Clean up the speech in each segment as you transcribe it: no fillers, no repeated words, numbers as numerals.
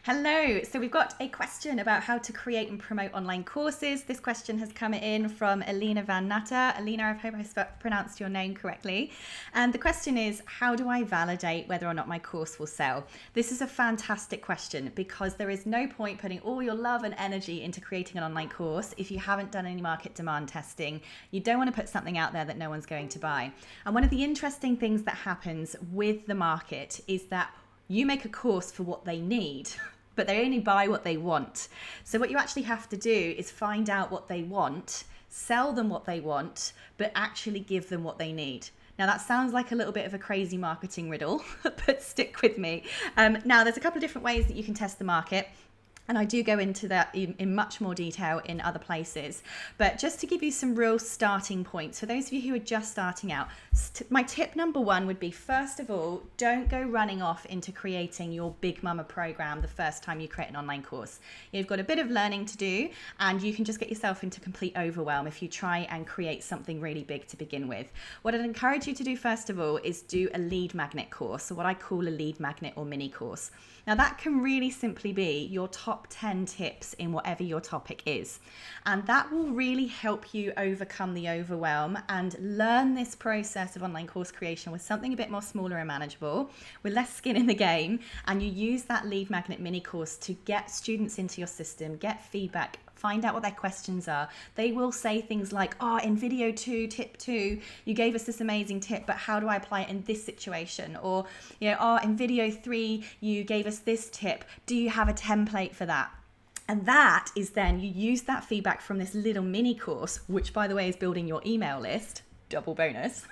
Hello. So we've got a question about how to create and promote online courses. This question has come in from Alina Van Natta. Alina, I hope I pronounced your name correctly. And the question is, how do I validate whether or not my course will sell? This is a fantastic question because there is no point putting all your love and energy into creating an online course if you haven't done any market demand testing. You don't want to put something out there that no one's going to buy. And one of the interesting things that happens with the market is that you make a course for what they need, but they only buy what they want. So what you actually have to do is find out what they want, sell them what they want, but actually give them what they need. Now that sounds like a little bit of a crazy marketing riddle, but stick with me. Now there's a couple of different ways that you can test the market. And I do go into that in much more detail in other places. But just to give you some real starting points, for those of you who are just starting out, my tip number one would be, first of all, don't go running off into creating your Big Mama program the first time you create an online course. You've got a bit of learning to do, and you can just get yourself into complete overwhelm if you try and create something really big to begin with. What I'd encourage you to do, first of all, is do a lead magnet course, or what I call a lead magnet or mini course. Now that can really simply be your top 10 tips in whatever your topic is. And that will really help you overcome the overwhelm and learn this process of online course creation with something a bit more smaller and manageable, with less skin in the game. And you use that lead magnet mini course to get students into your system, get feedback, find out what their questions are. They will say things like, in video 2, tip 2, you gave us this amazing tip, but how do I apply it in this situation? Or, in video 3, you gave us this tip. Do you have a template for that? And that is then you use that feedback from this little mini course, which by the way is building your email list, double bonus,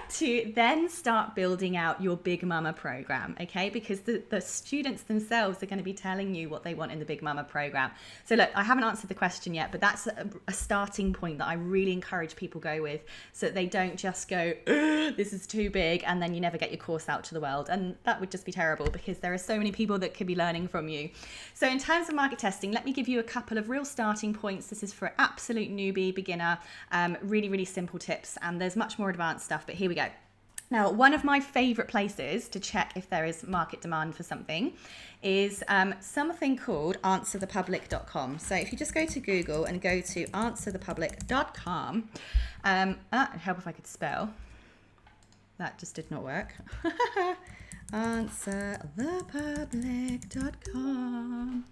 to then start building out your Big Mama program, okay? Because the students themselves are going to be telling you what they want in the Big Mama program. So look, I haven't answered the question yet, but that's a starting point that I really encourage people go with, so that they don't just go, this is too big, and then you never get your course out to the world. And that would just be terrible because there are so many people that could be learning from you. So in terms of market testing, let me give you a couple of real starting points. This is for absolute newbie, beginner, really, really simple tips. And there's much more advanced stuff, but here we go. Now, one of my favorite places to check if there is market demand for something is something called answerthepublic.com. So if you just go to Google and go to answerthepublic.com, it'd help if I could spell. That just did not work. Answerthepublic.com.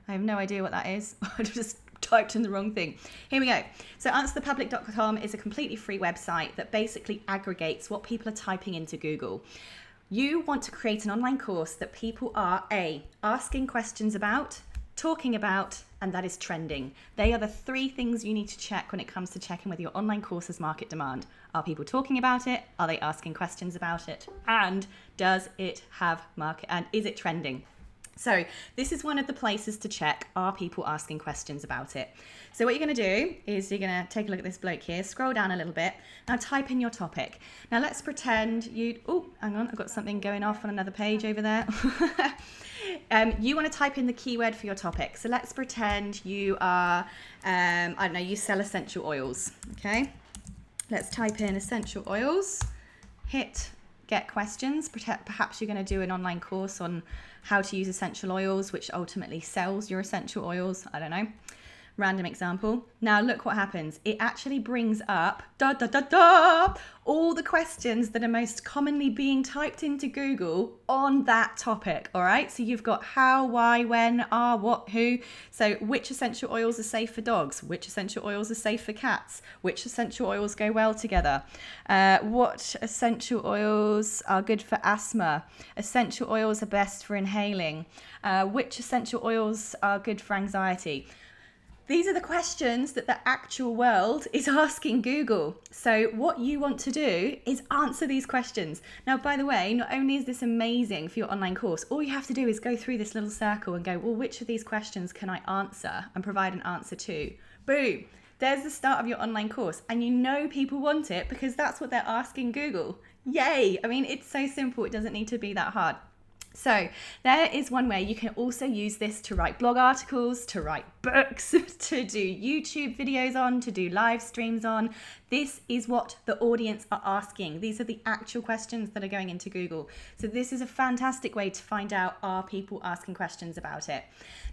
I have no idea what that is. I just typed in the wrong thing. Here we go. So answerthepublic.com is a completely free website that basically aggregates what people are typing into Google. You want to create an online course that people are asking questions about, talking about, and that is trending. They are the three things you need to check when it comes to checking whether your online course has market demand. Are people talking about it? Are they asking questions about it? And does it have market, and is it trending? So this is one of the places to check, are people asking questions about it? So what you're going to do is you're going to take a look at this bloke here, scroll down a little bit. Now type in your topic. Now let's pretend hang on, I've got something going off on another page over there. You want to type in the keyword for your topic. So let's pretend you are, you sell essential oils, okay? Let's type in essential oils, hit get questions. Perhaps you're going to do an online course on how to use essential oils, which ultimately sells your essential oils. I don't know. Random example. Now look what happens. It actually brings up all the questions that are most commonly being typed into Google on that topic. All right. So you've got how, why, when, are, what, who. So which essential oils are safe for dogs? Which essential oils are safe for cats? Which essential oils go well together? What essential oils are good for asthma? Essential oils are best for inhaling. Which essential oils are good for anxiety? These are the questions that the actual world is asking Google. So what you want to do is answer these questions. Now, by the way, not only is this amazing for your online course, all you have to do is go through this little circle and go, well, which of these questions can I answer and provide an answer to? Boom. There's the start of your online course. And you know people want it because that's what they're asking Google. Yay. I mean, it's so simple. It doesn't need to be that hard. So there is one way. You can also use this to write blog articles, to write books, to do YouTube videos on, to do live streams on, This is what the audience are asking. These are the actual questions that are going into Google. So this is a fantastic way to find out, are people asking questions about it?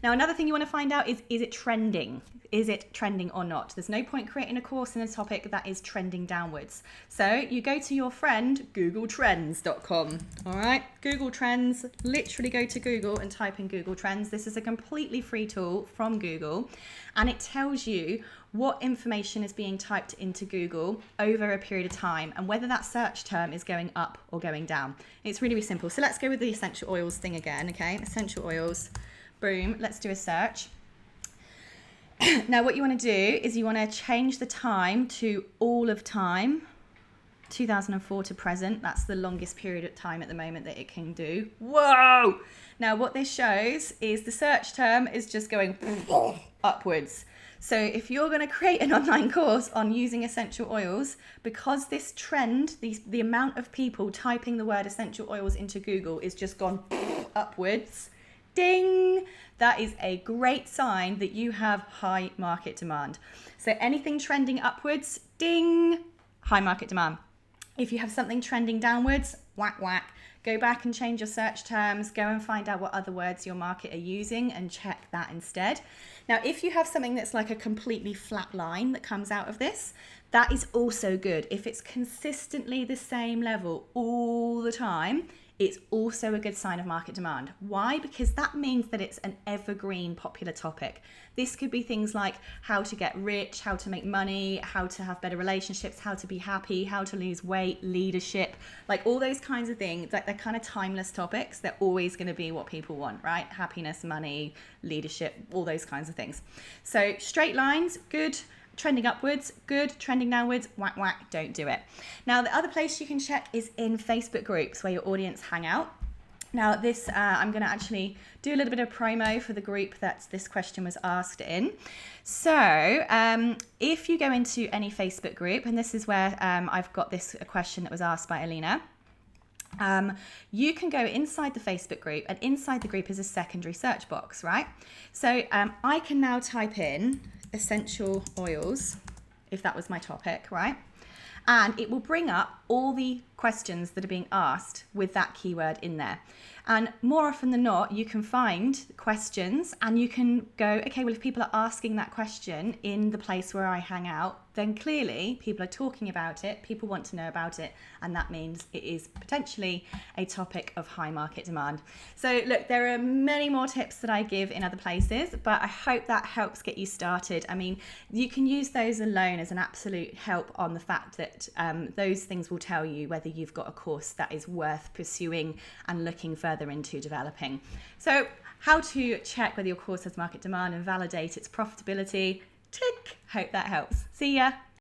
Now, another thing you want to find out is it trending? Is it trending or not? There's no point creating a course in a topic that is trending downwards. So you go to your friend, googletrends.com. All right, Google Trends, literally go to Google and type in Google Trends. This is a completely free tool from Google, and it tells you what information is being typed into Google over a period of time and whether that search term is going up or going down. It's really, really simple. So let's go with the essential oils thing again, okay? Essential oils, boom, let's do a search. Now what you want to do is you want to change the time to all of time, 2004 to present. That's the longest period of time at the moment that it can do. Whoa! Now what this shows is the search term is just going upwards. So if you're going to create an online course on using essential oils, because this trend, the amount of people typing the word essential oils into Google is just gone upwards, ding, that is a great sign that you have high market demand. So anything trending upwards, ding, high market demand. If you have something trending downwards, whack, whack. Go back and change your search terms, go and find out what other words your market are using and check that instead. Now, if you have something that's like a completely flat line that comes out of this, that is also good. If it's consistently the same level all the time, it's also a good sign of market demand. Why? Because that means that it's an evergreen popular topic. This could be things like how to get rich, how to make money, how to have better relationships, how to be happy, how to lose weight, leadership, like all those kinds of things. Like they're kind of timeless topics. They're always going to be what people want, right? Happiness, money, leadership, all those kinds of things. So straight lines, good. Trending upwards, good. Trending downwards, whack, whack, don't do it. Now, the other place you can check is in Facebook groups where your audience hang out. Now, this, I'm going to actually do a little bit of promo for the group that this question was asked in. So if you go into any Facebook group, and this is where I've got this question that was asked by Alina, you can go inside the Facebook group, and inside the group is a secondary search box, right? So I can now type in essential oils, if that was my topic, right? And it will bring up all the questions that are being asked with that keyword in there. And more often than not, you can find questions and you can go, okay, well, if people are asking that question in the place where I hang out, then clearly people are talking about it, people want to know about it, and that means it is potentially a topic of high market demand. So look, there are many more tips that I give in other places, but I hope that helps get you started. I mean, you can use those alone as an absolute help on the fact that those things will tell you whether you've got a course that is worth pursuing and looking further into developing. So how to check whether your course has market demand and validate its profitability. Tick. Hope that helps. See ya.